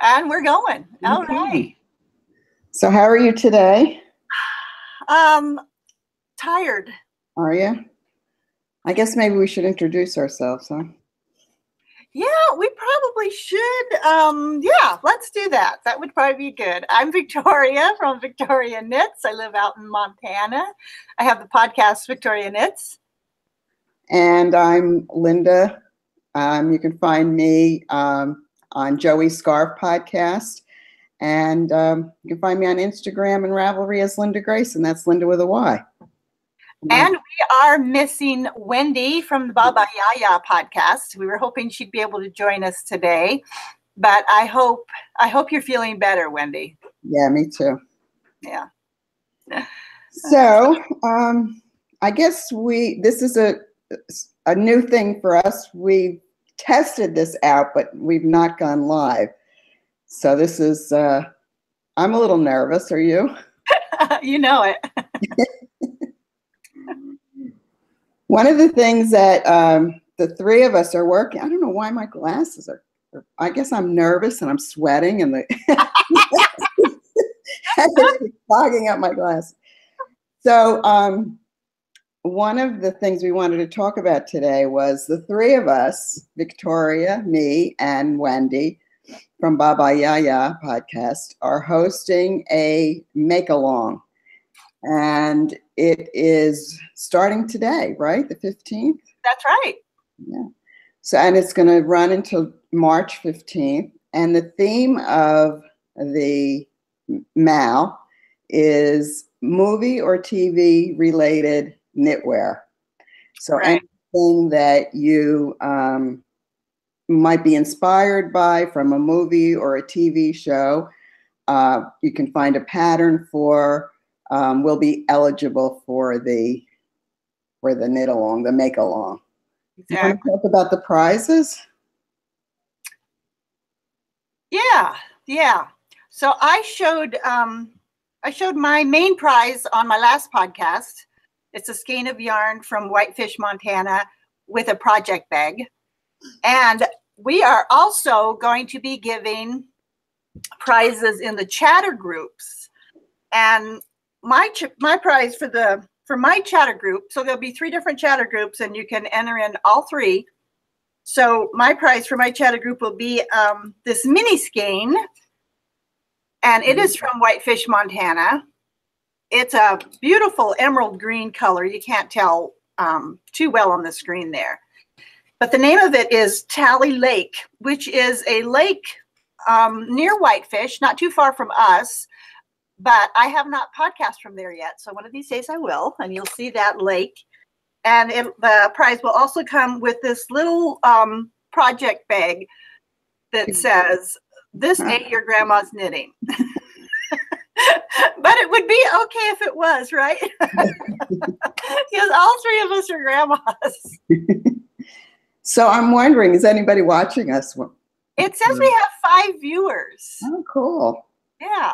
And we're going. All right. So how are you today? Tired. Are you? I guess maybe we should introduce ourselves, huh? Yeah, we probably should. Yeah, let's do that. That would probably be good. I'm Victoria from Victoria Knits. I live out in Montana. I have the podcast Victoria Knits. And I'm Lynda. You can find me on Joey's Scarf podcast. And you can find me on Instagram and Ravelry as Lynda Grace, and that's Lynda with a Y. And we are missing Wendy from the Baa Baa Yaya podcast. We were hoping she'd be able to join us today, but I hope you're feeling better, Wendy. Yeah, me too. Yeah. So I guess this is a new thing for us. We tested this out, but we've not gone live. So this is, I'm a little nervous. Are you? You know it. One of the things that the three of us are working, I don't know why my glasses are, I guess I'm nervous and I'm sweating and fogging up my glasses. So one of the things we wanted to talk about today was the three of us, Victoria, me, and Wendy from Baa Baa Yaya podcast, are hosting a make-along. And it is starting today, right? The 15th? That's right. Yeah. So, and it's going to run until March 15th. And the theme of the MAL is movie or TV related knitwear. So right. Anything that you might be inspired by from a movie or a TV show, you can find a pattern for. Will be eligible for the knit along, the make along. Exactly. You want to talk about the prizes? Yeah. So I showed my main prize on my last podcast. It's a skein of yarn from Whitefish, Montana, with a project bag, and we are also going to be giving prizes in the chatter groups. And my prize for my chatter group, so there'll be 3 different chatter groups and you can enter in all 3. So my prize for my chatter group will be this mini skein, and it is from Whitefish, Montana. It's a beautiful emerald green color. You can't tell too well on the screen there. But the name of it is Tally Lake, which is a lake near Whitefish, not too far from us. But I have not podcast from there yet. So one of these days I will, and you'll see that lake. And the prize will also come with this little project bag that says, "This ain't your grandma's knitting." But it would be okay if it was, right? Because all 3 of us are grandmas. So I'm wondering, is anybody watching us? It says we have 5 viewers. Oh, cool. Yeah.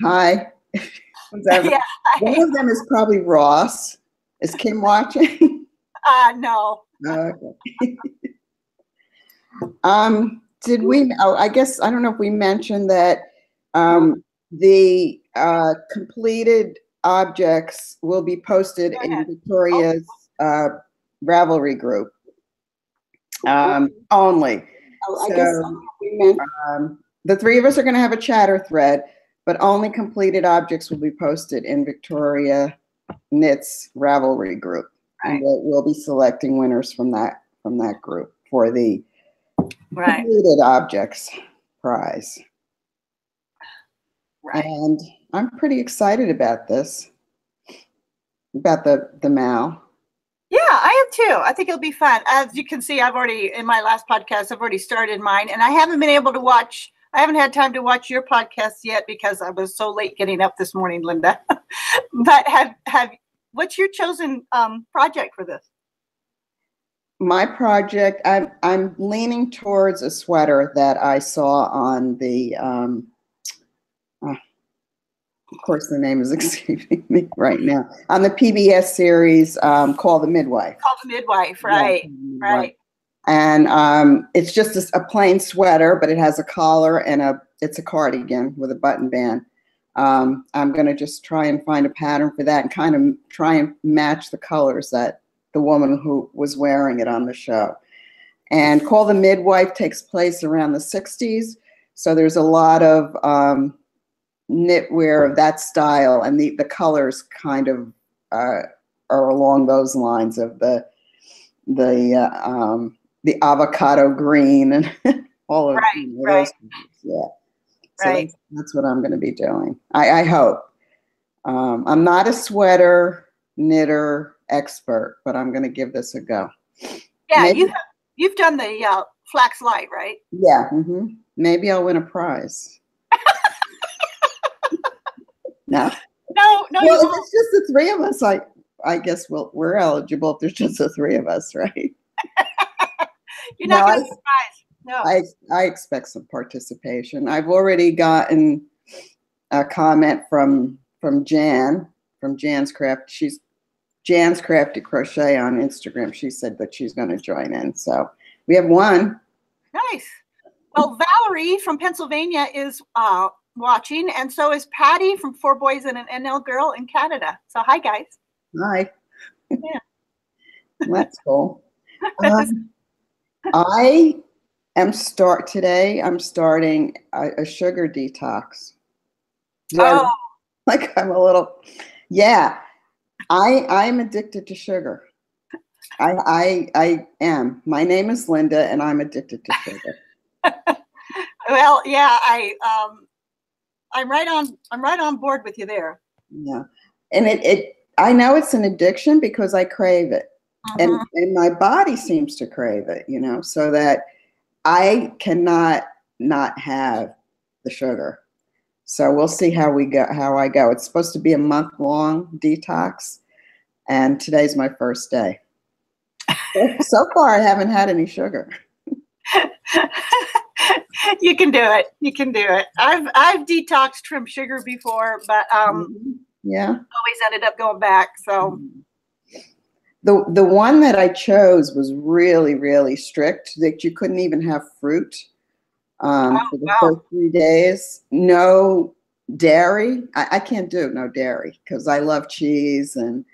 Hi. Yeah. One of them is probably Ross. Is Kim watching? No. Okay. Did we? Oh, I guess I don't know if we mentioned that the completed objects will be posted in Victoria's Ravelry group only. Oh, I So, guess the 3 of us are going to have a chatter thread, but only completed objects will be posted in Victoria Knits Ravelry group. Right. And we'll be selecting winners from that group for the completed objects prize. Right. And I'm pretty excited about this, about the MAL. Yeah, I am too. I think it'll be fun. As you can see, in my last podcast, I've already started mine, and I haven't been able to watch. I haven't had time to watch your podcast yet because I was so late getting up this morning, Lynda. But what's your chosen project for this? My project, I'm leaning towards a sweater that I saw on the, of course the name is escaping me right now, on the PBS series called The Midwife. Called The Midwife, right, yeah, right. And it's just a plain sweater, but it has a collar and a it's a cardigan with a button band. I'm going to just try and find a pattern for that and kind of try and match the colors that the woman who was wearing it on the show. And Call the Midwife takes place around the 60s. So there's a lot of knitwear of that style, and the colors kind of are along those lines of the avocado green and all of those things. Yeah. So that's what I'm going to be doing. I hope. I'm not a sweater knitter expert, but I'm going to give this a go. Yeah, maybe, you've done the flax light, right? Yeah. Maybe I'll win a prize. No. No. Well, if it's just the three of us, I guess we're eligible if there's just the three of us, right? You're not going to win a prize. No. I expect some participation. I've already gotten a comment from Jan, from Jan's Craft. She's Jan's Crafty Crochet on Instagram. She said that she's going to join in. So we have one. Nice. Well, Valerie from Pennsylvania is watching, and so is Patty from 4 Boys and an NL Girl in Canada. So hi, guys. Hi. Yeah. That's cool. I'm starting a sugar detox. Oh. Like I'm a little, yeah. I'm addicted to sugar. I am. My name is Lynda, and I'm addicted to sugar. Well, yeah, I'm right on board with you there. Yeah, and I know it's an addiction because I crave it, and my body seems to crave it. So that I cannot not have the sugar. So we'll see how I go. It's supposed to be a month-long detox, and today's my first day. So far, I haven't had any sugar. You can do it. You can do it. I've detoxed from sugar before, but yeah, always ended up going back. So the one that I chose was really, really strict, that you couldn't even have fruit for the first 3 days. No dairy. I can't do no dairy because I love cheese, and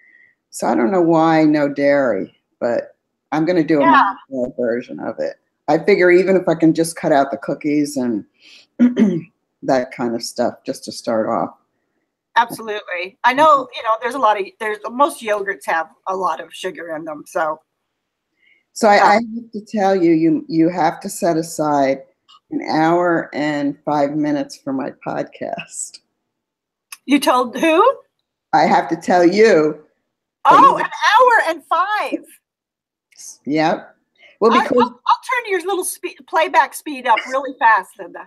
so I don't know why no dairy, but I'm going to do a microwave version of it. I figure even if I can just cut out the cookies and that kind of stuff just to start off. Absolutely. I know, most yogurts have a lot of sugar in them. So I have to tell you, you have to set aside an hour and 5 minutes for my podcast. You told who? I have to tell you. Oh, an hour and 5. Yep. Well, because I'll turn your little playback speed up really fast, Lynda.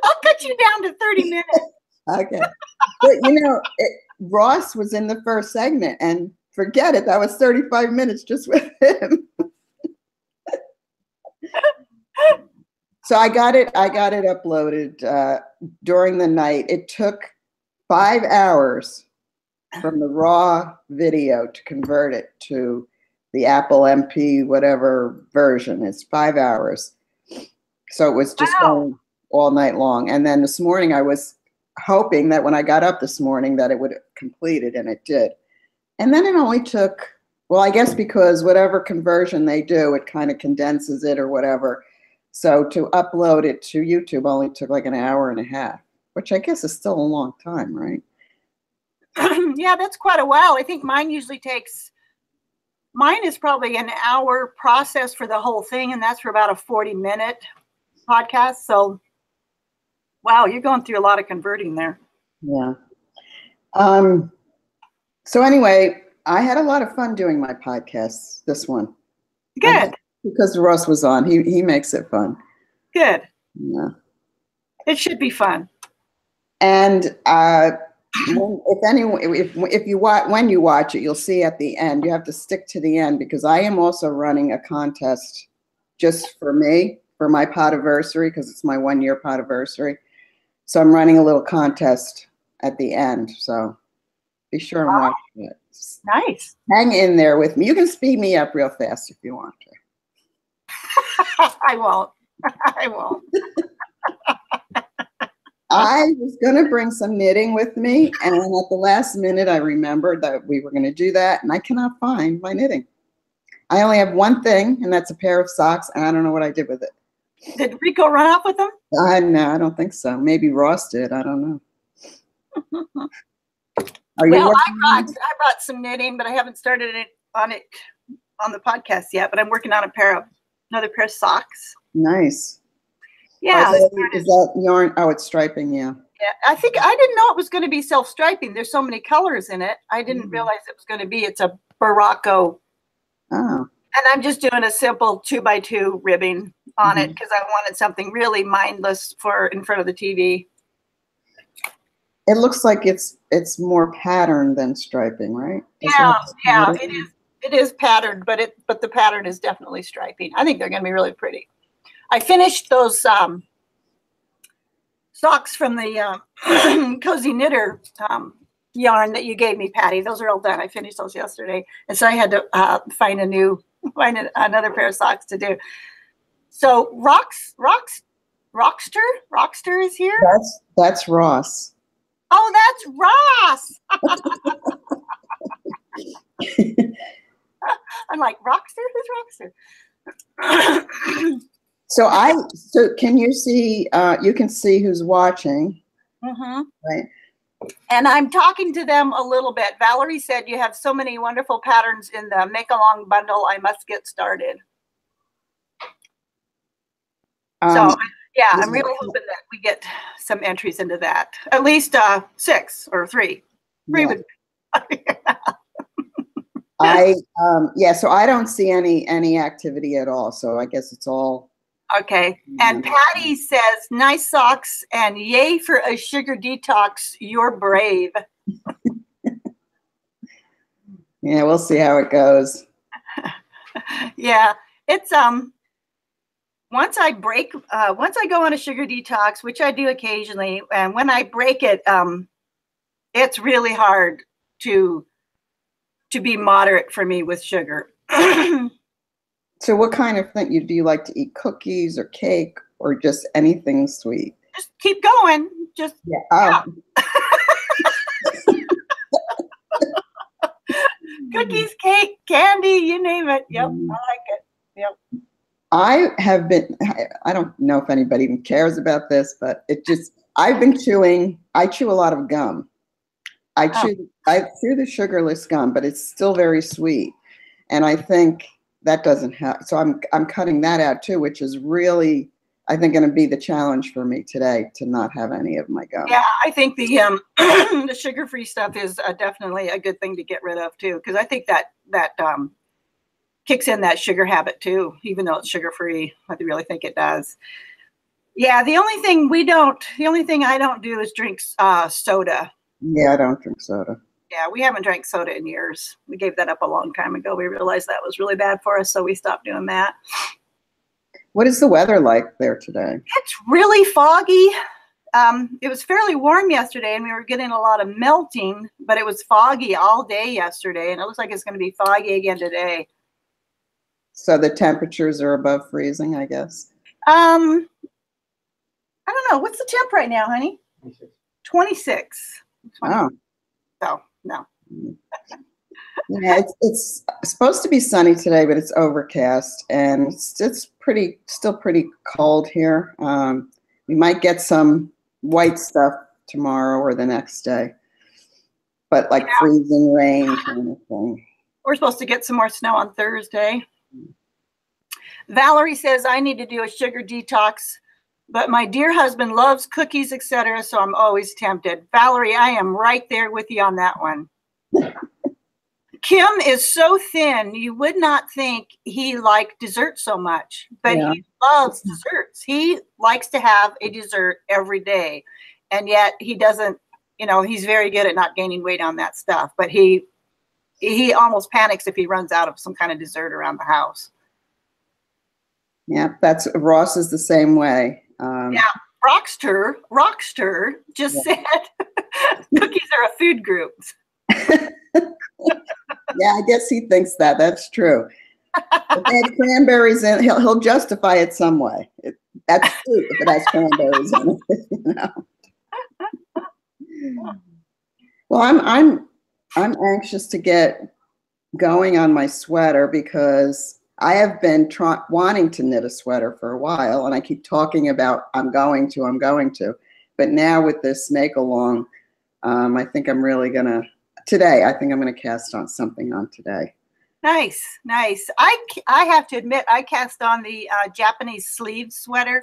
I'll cut you down to 30 minutes. Okay. But Ross was in the first segment, and forget it, that was 35 minutes just with him. So I got it uploaded during the night. It took 5 hours from the raw video to convert it to the Apple MP whatever version. It's 5 hours. So it was just going all night long. And then this morning I was hoping that when I got up this morning that it would complete it, and it did. And then it only took, well, I guess because whatever conversion they do, it kind of condenses it or whatever. So to upload it to YouTube only took like an hour and a half, which I guess is still a long time, right? Yeah, that's quite a while. I think mine is probably an hour process for the whole thing, and that's for about a 40-minute podcast. So, wow, you're going through a lot of converting there. Yeah. So anyway, I had a lot of fun doing my podcast, this one. Good. Because Ross was on. He makes it fun. Good. Yeah. It should be fun. And when you watch it, you'll see at the end, you have to stick to the end, because I am also running a contest just for me, for my podiversary, because it's my 1-year podiversary. So I'm running a little contest at the end. So be sure and watch it. Nice. Hang in there with me. You can speed me up real fast if you want to. I won't. I won't. I was going to bring some knitting with me, and at the last minute, I remembered that we were going to do that, and I cannot find my knitting. I only have one thing, and that's a pair of socks, and I don't know what I did with it. Did Rico run off with them? No, I don't think so. Maybe Ross did. I don't know. Well, I brought some knitting, but I haven't started it on the podcast yet. But I'm working on another pair of socks. Nice. Yeah. Is that yarn? Oh, it's striping. Yeah. Yeah. I think I didn't know it was going to be self-striping. There's so many colors in it. I didn't realize it was going to be. It's a Barocco. Oh. And I'm just doing a simple 2x2 ribbing on it because I wanted something really mindless for in front of the TV. It looks like it's more patterned than striping, right? Yeah, it is patterned, but the pattern is definitely striping. I think they're going to be really pretty. I finished those socks from the Cozy Knitter yarn that you gave me, Patty. Those are all done. I finished those yesterday, and so I had to find another pair of socks to do. So Rockster is here. That's Ross. Oh, that's Ross. I'm like, Rockster? Who's Rockster? So can you see, you can see who's watching, right? And I'm talking to them a little bit. Valerie said, you have so many wonderful patterns in the make-along bundle. I must get started. So, yeah, I'm really hoping that we get some entries into that. At least 6 or 3. 3 would so I don't see any activity at all. So I guess it's all okay. And Patty says, nice socks and yay for a sugar detox. You're brave. Yeah, we'll see how it goes. Yeah, it's once I go on a sugar detox, which I do occasionally, and when I break it, it's really hard to be moderate for me with sugar. So what kind of thing do you like to eat? Cookies or cake or just anything sweet? Just keep going. Just yeah. Cookies, cake, candy, you name it. Yep, I like it. Yep. I don't know if anybody even cares about this, but I chew a lot of gum. I chew the sugarless gum, but it's still very sweet. And I think that doesn't help. So I'm cutting that out too, which is really, I think, going to be the challenge for me today, to not have any of my gum. Yeah, I think the the sugar-free stuff is definitely a good thing to get rid of too, because I think that kicks in that sugar habit too, even though it's sugar-free. I really think it does. Yeah, the only thing I don't do is drink soda. Yeah, I don't drink soda. Yeah, we haven't drank soda in years. We gave that up a long time ago. We realized that was really bad for us, so we stopped doing that. What is the weather like there today? It's really foggy. It was fairly warm yesterday, and we were getting a lot of melting, but it was foggy all day yesterday, and it looks like it's going to be foggy again today. So the temperatures are above freezing, I guess? I don't know. What's the temp right now, honey? 26. Oh. So, no. Yeah, it's supposed to be sunny today, but it's overcast, and it's still pretty cold here. We might get some white stuff tomorrow or the next day, but like freezing rain kind of thing. We're supposed to get some more snow on Thursday. Valerie says, I need to do a sugar detox, but my dear husband loves cookies, etc., so I'm always tempted. Valerie, I am right there with you on that one. Kim is so thin, you would not think he liked dessert so much, but he loves desserts. He likes to have a dessert every day, and yet he doesn't, he's very good at not gaining weight on that stuff, but he almost panics if he runs out of some kind of dessert around the house. Yeah, Ross is the same way. Rockster just said cookies are a food group. Yeah, I guess he thinks that. That's true. If they had cranberries in, he'll justify it some way. That's soup if it has cranberries in it. You know? Well, I'm anxious to get going on my sweater because I have been wanting to knit a sweater for a while, and I keep talking about I'm going to. But now with this make along, I think I'm really gonna today. I think I'm gonna cast on something on today. Nice, nice. I have to admit, I cast on the Japanese sleeve sweater.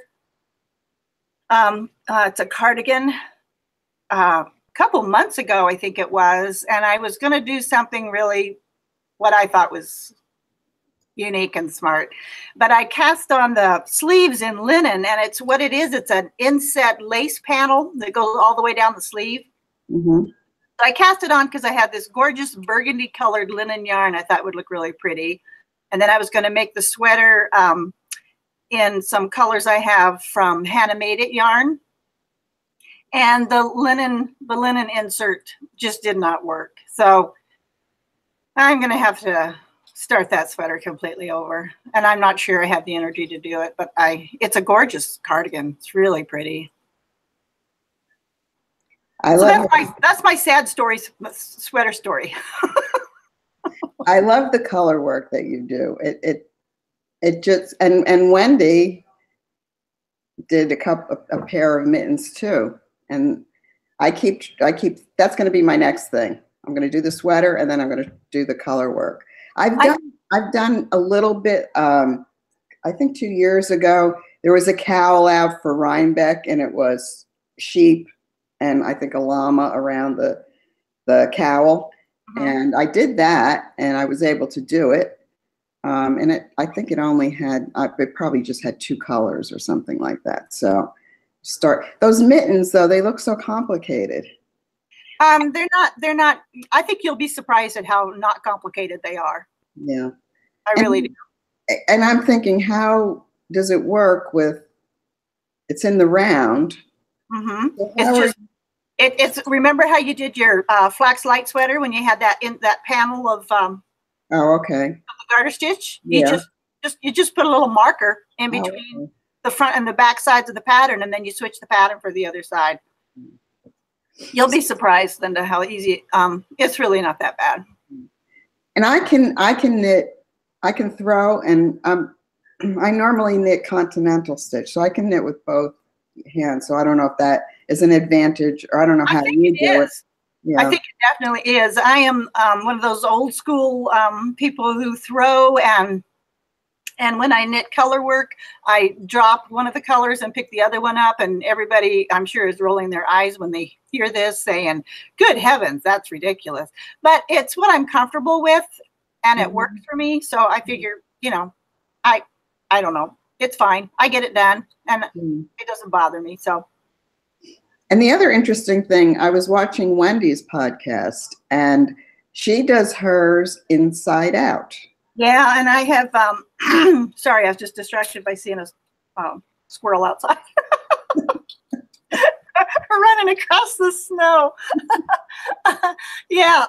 It's a cardigan. A couple months ago, I think it was, and I was going to do something really what I thought was unique and smart. But I cast on the sleeves in linen, and it's what it is. It's an inset lace panel that goes all the way down the sleeve. Mm-hmm. I cast it on because I had this gorgeous burgundy colored linen yarn I thought would look really pretty. And then I was going to make the sweater in some colors I have from Hannah Made It yarn. And the linen insert just did not work. So I'm going to have to start that sweater completely over. And I'm not sure I have the energy to do it, but it's a cardigan. It's really pretty. That's my sad sweater story. I love the color work that you do. It just and Wendy did a pair of mittens too, and I keep that's going to be my next thing. I'm going to do the sweater, and then I'm going to do the color work. I've done a little bit. I think 2 years ago there was a cowl out for Rhinebeck, and it was sheep and I think a llama around the cowl. Mm-hmm. And I did that, and I was able to do it. And I think it only had, it probably just had 2 colors or something like that. So those mittens though, they look so complicated. They're not, I think you'll be surprised at how not complicated they are. Yeah. I really do. And I'm thinking, how does it work it's in the round. Mm-hmm. So it's remember how you did your flax light sweater when you had that panel of oh, okay, the garter stitch? Yeah. You just put a little marker in between the front and the back sides of the pattern, and then you switch the pattern for the other side. You'll be surprised, Lynda, how easy it's really not that bad. And I can knit, I can throw, and I normally knit continental stitch, so I can knit with both hands. So I don't know if that is an advantage, or I don't know how you do it. Yeah. I think it definitely is. I am one of those old school people who throw, and when I knit color work, I drop one of the colors and pick the other one up, and everybody, I'm sure, is rolling their eyes when they hear this, saying, good heavens, that's ridiculous. But it's what I'm comfortable with, and it works for me. So I figure, I don't know. It's fine. I get it done, and it doesn't bother me. So. And the other interesting thing, I was watching Wendy's podcast, and she does hers inside out. Yeah, and I have, sorry, I was just distracted by seeing a squirrel outside. Running across the snow. Yeah,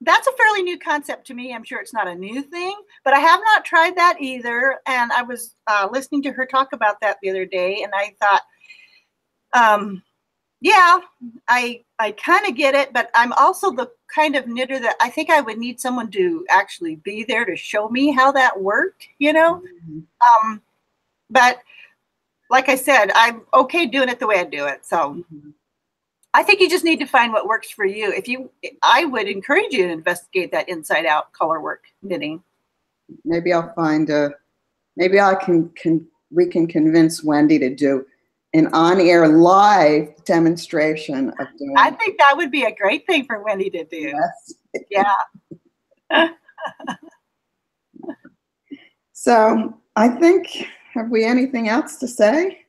that's a fairly new concept to me. I'm sure it's not a new thing, but I have not tried that either. And I was listening to her talk about that the other day, and I thought, yeah, I kind of get it, but I'm also the kind of knitter that I think I would need someone to actually be there to show me how that worked, But like I said, I'm okay doing it the way I do it. So I think you just need to find what works for you. I would encourage you to investigate that inside out color work knitting. Maybe I'll find we can convince Wendy to do an on-air live demonstration of doing. I think that would be a great thing for Wendy to do. Yes. Yeah. So I think, have we anything else to say?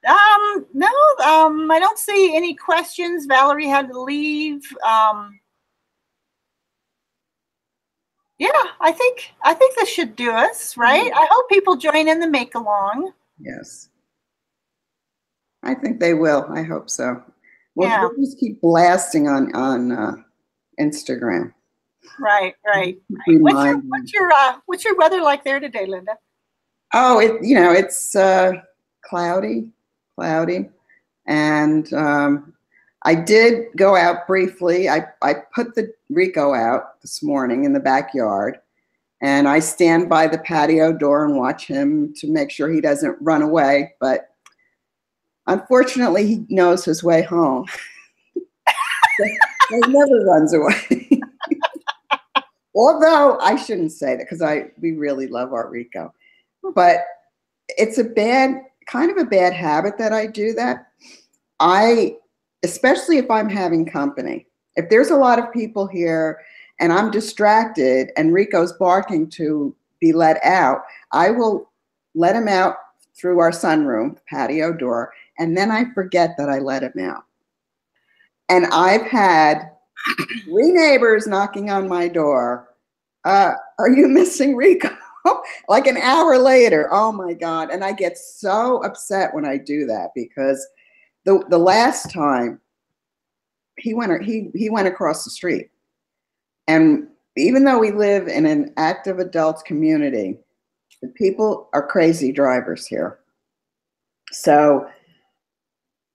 No, I don't see any questions. Valerie had to leave. Yeah, I think this should do us, right? I hope people join in the make along. Yes. I think they will. I hope so. We'll just keep blasting on Instagram. Right. What's your weather like there today, Lynda? Oh, it's cloudy, cloudy. And I did go out briefly. I put the Rico out this morning in the backyard, and I stand by the patio door and watch him to make sure he doesn't run away. But unfortunately, he knows his way home. He never runs away. Although I shouldn't say that because we really love our Rico. But it's kind of a bad habit that I do that. Especially if I'm having company. If there's a lot of people here and I'm distracted and Rico's barking to be let out, I will let him out through our sunroom, patio door, and then I forget that I let him out. And I've had 3 neighbors knocking on my door. Are you missing Rico? Like an hour later. Oh my God. And I get so upset when I do that because the last time he went across the street. And even though we live in an active adults community, the people are crazy drivers here. So,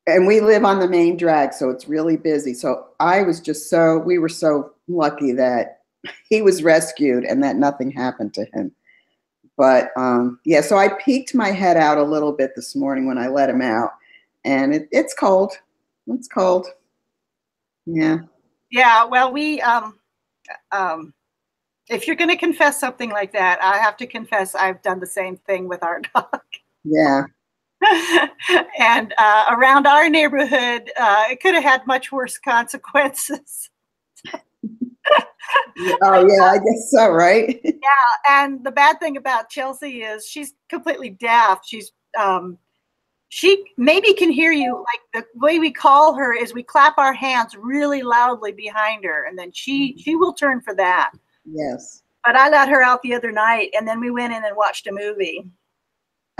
and we live on the main drag, so it's really busy. So we were so lucky that he was rescued and that nothing happened to him. But yeah, so I peeked my head out a little bit this morning when I let him out, and it's cold. It's cold. Yeah. Yeah. Well, if you're going to confess something like that, I have to confess I've done the same thing with our dog. Yeah. And around our neighborhood, it could have had much worse consequences. Oh yeah, I guess so, right? Yeah, and the bad thing about Chelsea is she's completely deaf. She maybe can hear you. Like the way we call her is we clap our hands really loudly behind her, and then she will turn for that. Yes. But I let her out the other night, and then we went in and watched a movie.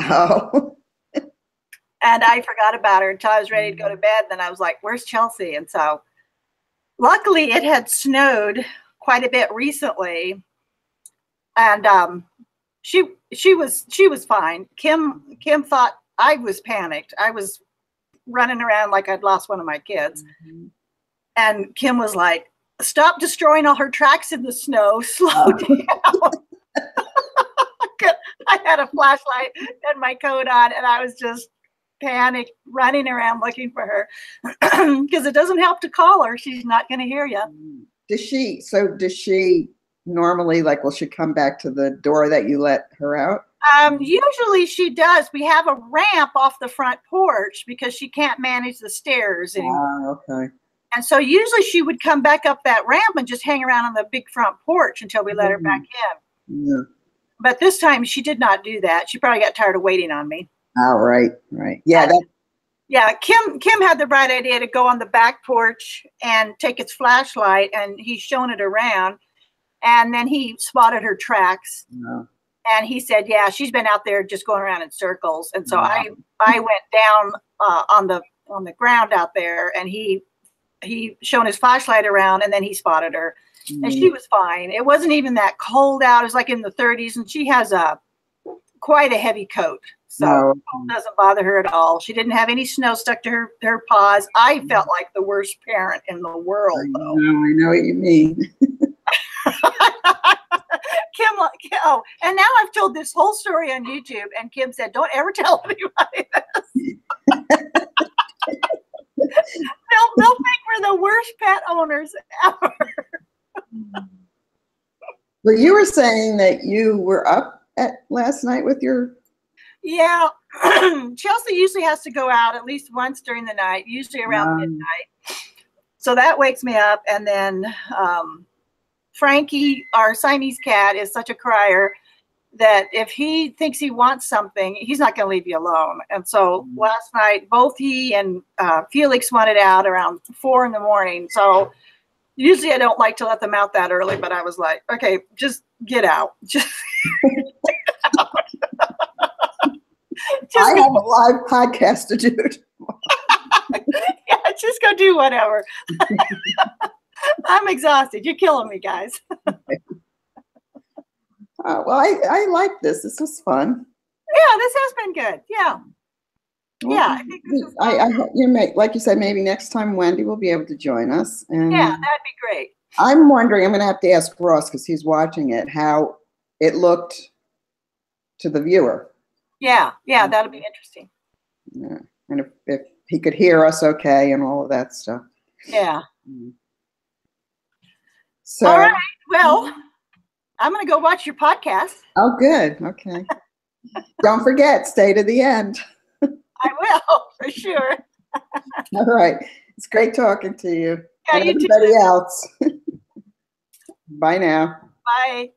Oh. And I forgot about her until I was ready to go to bed. Then I was like, "Where's Chelsea?" And so, luckily, it had snowed quite a bit recently, and she was fine. Kim thought I was panicked. I was running around like I'd lost one of my kids, and Kim was like, "Stop destroying all her tracks in the snow. Slow down." I had a flashlight and my coat on, and I was just panicked, running around looking for her because it doesn't help to call her. She's not going to hear you. Does she normally, like, will she come back to the door that you let her out? Usually she does. We have a ramp off the front porch because she can't manage the stairs anymore. Okay. And so usually she would come back up that ramp and just hang around on the big front porch until we let her back in. Yeah. But this time she did not do that. She probably got tired of waiting on me. Oh, right. Yeah. Yeah, Kim had the bright idea to go on the back porch and take its flashlight, and he's shown it around, and then he spotted her tracks. No. And he said, "Yeah, she's been out there just going around in circles." And so I went down on the ground out there, and he shone his flashlight around, and then he spotted her, and she was fine. It wasn't even that cold out; it was like in the 30s, and she has quite a heavy coat, so it doesn't bother her at all. She didn't have any snow stuck to her paws. I felt like the worst parent in the world, though. I know what you mean. Kim, and now I've told this whole story on YouTube, and Kim said, "Don't ever tell anybody this." They'll think we're the worst pet owners ever. Well, you were saying that you were up last night with your... Yeah. Chelsea usually has to go out at least once during the night, usually around midnight. So that wakes me up, and then Frankie, our Siamese cat, is such a crier that if he thinks he wants something, he's not going to leave you alone. And so last night, both he and Felix wanted out around 4 a.m. So usually I don't like to let them out that early, but I was like, okay, just get out. Just get out. I have a live podcast to do. Yeah, just go do whatever. I'm exhausted. You're killing me, guys. Well, I like this. This was fun. Yeah, this has been good. Yeah. Well, Yeah, I think this is I hope you may, like you said, maybe next time Wendy will be able to join us. And yeah, that'd be great. I'm wondering, I'm going to have to ask Ross because he's watching it, how it looked to the viewer. Yeah, that'll be interesting. Yeah. And if he could hear us okay and all of that stuff. Yeah. So, all right. Well, I'm going to go watch your podcast. Oh, good. Okay. Don't forget, stay to the end. I will, for sure. All right. It's great talking to you. Yeah, And you too. everybody else. Bye now. Bye.